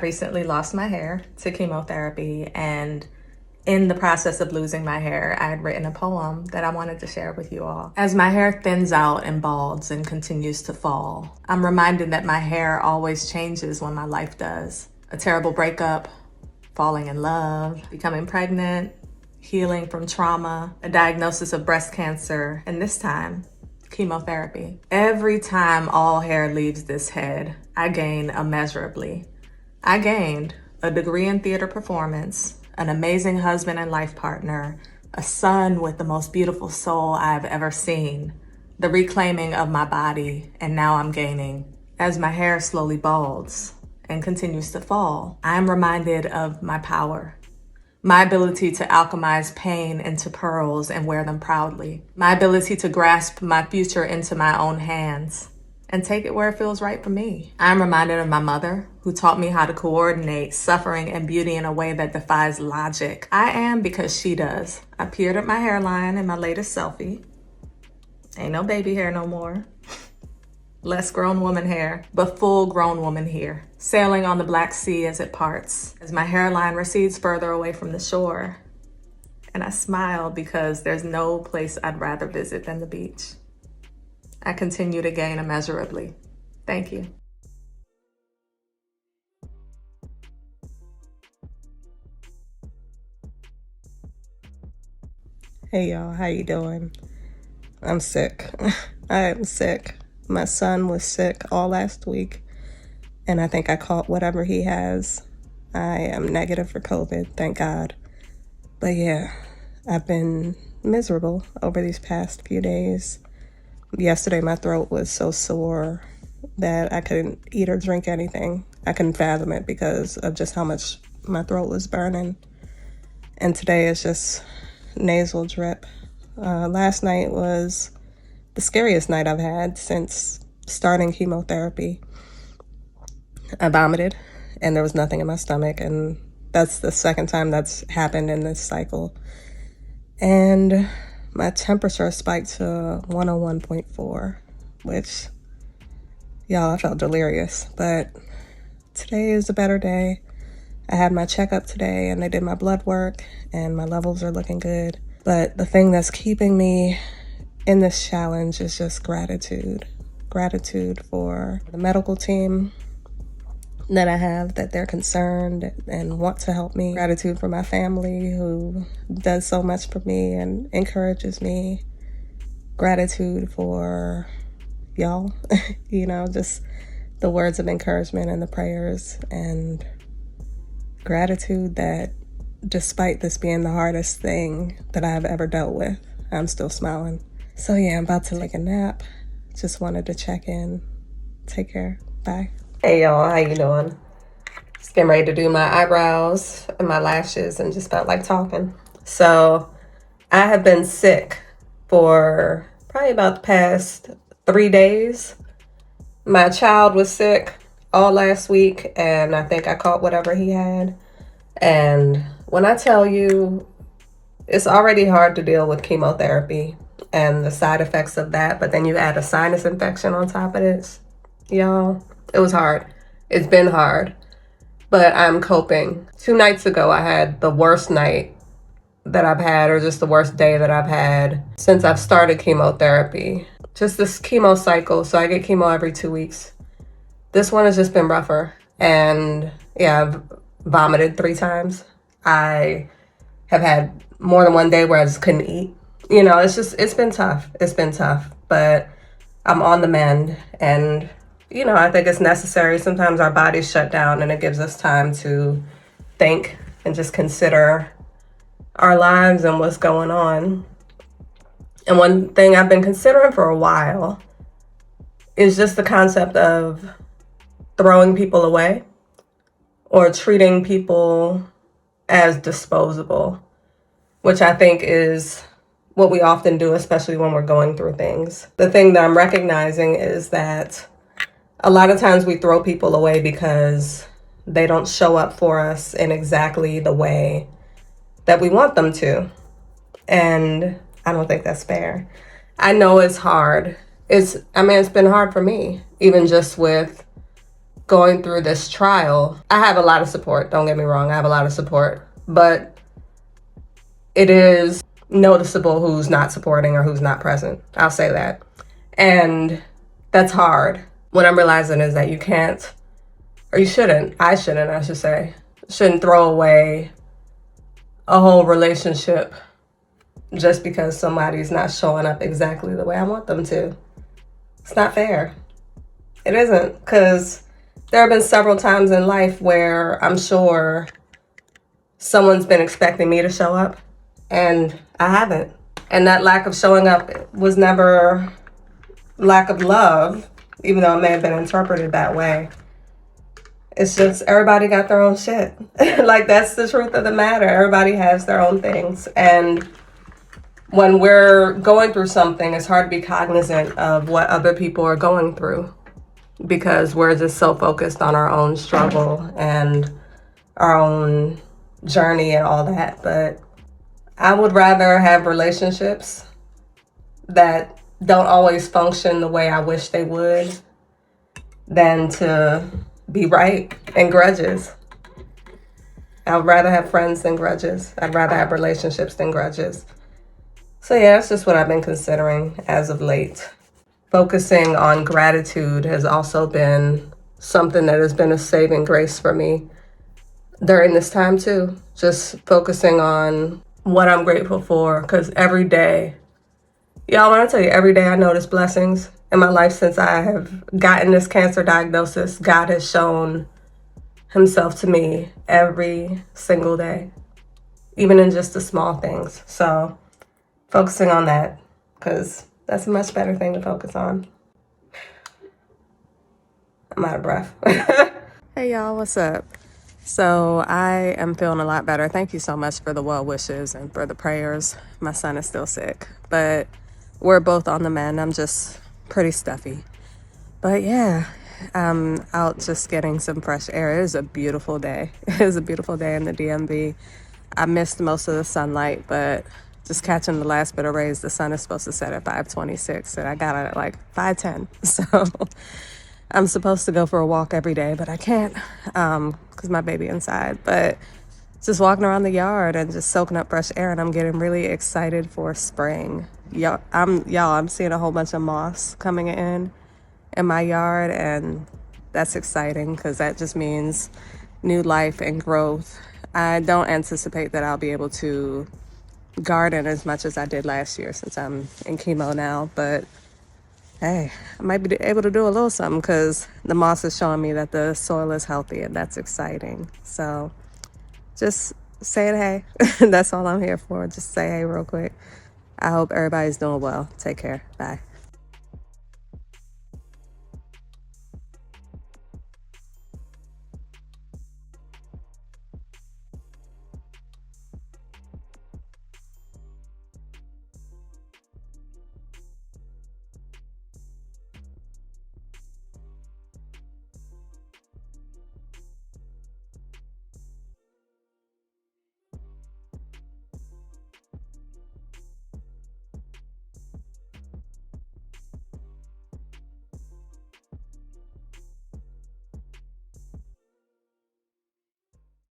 recently lost my hair to chemotherapy, and in the process of losing my hair, I had written a poem that I wanted to share with you all. As my hair thins out and balds and continues to fall, I'm reminded that my hair always changes when my life does. A terrible breakup, falling in love, becoming pregnant, healing from trauma, a diagnosis of breast cancer, and this time, chemotherapy. Every time all hair leaves this head, I gain immeasurably. I gained a degree in theater performance, an amazing husband and life partner, a son with the most beautiful soul I've ever seen, the reclaiming of my body, and now I'm gaining. As my hair slowly balds and continues to fall, I'm reminded of my power. My ability to alchemize pain into pearls and wear them proudly. My ability to grasp my future into my own hands and take it where it feels right for me. I'm reminded of my mother, who taught me how to coordinate suffering and beauty in a way that defies logic. I am because she does. I peered at my hairline in my latest selfie. Ain't no baby hair no more. Less grown woman hair, but full grown woman here, sailing on the Black Sea as it parts, as my hairline recedes further away from the shore. And I smile because there's no place I'd rather visit than the beach. I continue to gain immeasurably. Thank you. Hey y'all, how you doing? I'm sick. I am sick. My son was sick all last week, and I think I caught whatever he has. I am negative for COVID, thank God. But yeah, I've been miserable over these past few days. Yesterday, my throat was so sore that I couldn't eat or drink anything. I couldn't fathom it because of just how much my throat was burning. And today is just nasal drip. Last night was the scariest night I've had since starting chemotherapy. I vomited and there was nothing in my stomach, and that's the second time that's happened in this cycle. And my temperature spiked to 101.4, which, y'all, I felt delirious. But today is a better day. I had my checkup today and they did my blood work and my levels are looking good. But the thing that's keeping me in this challenge is just gratitude. Gratitude for the medical team that I have, that they're concerned and want to help me. Gratitude for my family who does so much for me and encourages me. Gratitude for y'all, just the words of encouragement and the prayers, and gratitude that despite this being the hardest thing that I've ever dealt with, I'm still smiling. So yeah, I'm about to take a nap. Just wanted to check in. Take care. Bye. Hey y'all, how you doing? Just getting ready to do my eyebrows and my lashes and just felt like talking. So I have been sick for probably about the past 3 days. My child was sick all last week and I think I caught whatever he had. And when I tell you, it's already hard to deal with chemotherapy and the side effects of that, but then you add a sinus infection on top of it. Y'all, it was hard. It's been hard, but I'm coping. 2 nights ago, I had the worst night that I've had, or just the worst day that I've had since I've started chemotherapy. Just this chemo cycle, so I get chemo every 2 weeks. This one has just been rougher, and yeah, I've vomited 3 times. I have had more than one day where I just couldn't eat. It's been tough. It's been tough, but I'm on the mend, and I think it's necessary. Sometimes our bodies shut down and it gives us time to think and just consider our lives and what's going on. And one thing I've been considering for a while is just the concept of throwing people away or treating people as disposable, which I think is what we often do, especially when we're going through things. The thing that I'm recognizing is that a lot of times we throw people away because they don't show up for us in exactly the way that we want them to. And I don't think that's fair. I know it's hard. It's been hard for me, even just with going through this trial, I have a lot of support. Don't get me wrong, I have a lot of support, but it is noticeable who's not supporting or who's not present. I'll say that. And that's hard. What I'm realizing is that you can't, or you shouldn't, I should say, shouldn't throw away a whole relationship just because somebody's not showing up exactly the way I want them to. It's not fair. It isn't, because there have been several times in life where I'm sure someone's been expecting me to show up and I haven't. And that lack of showing up was never lack of love, even though it may have been interpreted that way. It's just everybody got their own shit. Like, that's the truth of the matter. Everybody has their own things. And when we're going through something, it's hard to be cognizant of what other people are going through because we're just so focused on our own struggle and our own journey and all that. But I would rather have relationships that don't always function the way I wish they would than to be right and grudges. I'd rather have friends than grudges. I'd rather have relationships than grudges. So yeah, that's just what I've been considering as of late. Focusing on gratitude has also been something that has been a saving grace for me during this time too. Just focusing on what I'm grateful for, because every day, y'all, when I tell you, every day I notice blessings in my life since I have gotten this cancer diagnosis. God has shown himself to me every single day, even in just the small things. So focusing on that, because that's a much better thing to focus on. I'm out of breath. Hey y'all, what's up? So I am feeling a lot better. Thank you so much for the well wishes and for the prayers. My son is still sick, but we're both on the mend. I'm just pretty stuffy. But yeah, I'm out just getting some fresh air. It is a beautiful day. It is a beautiful day in the DMV. I missed most of the sunlight, but just catching the last bit of rays. The sun is supposed to set at 5:26, and I got it at like 5:10. So I'm supposed to go for a walk every day, but I can't because my baby inside. But just walking around the yard and just soaking up fresh air, and I'm getting really excited for spring. I'm seeing a whole bunch of moss coming in my yard, and that's exciting because that just means new life and growth. I don't anticipate that I'll be able to garden as much as I did last year since I'm in chemo now, but hey, I might be able to do a little something because the moss is showing me that the soil is healthy, and that's exciting. So just saying hey. That's all I'm here for. Just say hey real quick. I hope everybody's doing well. Take care. Bye.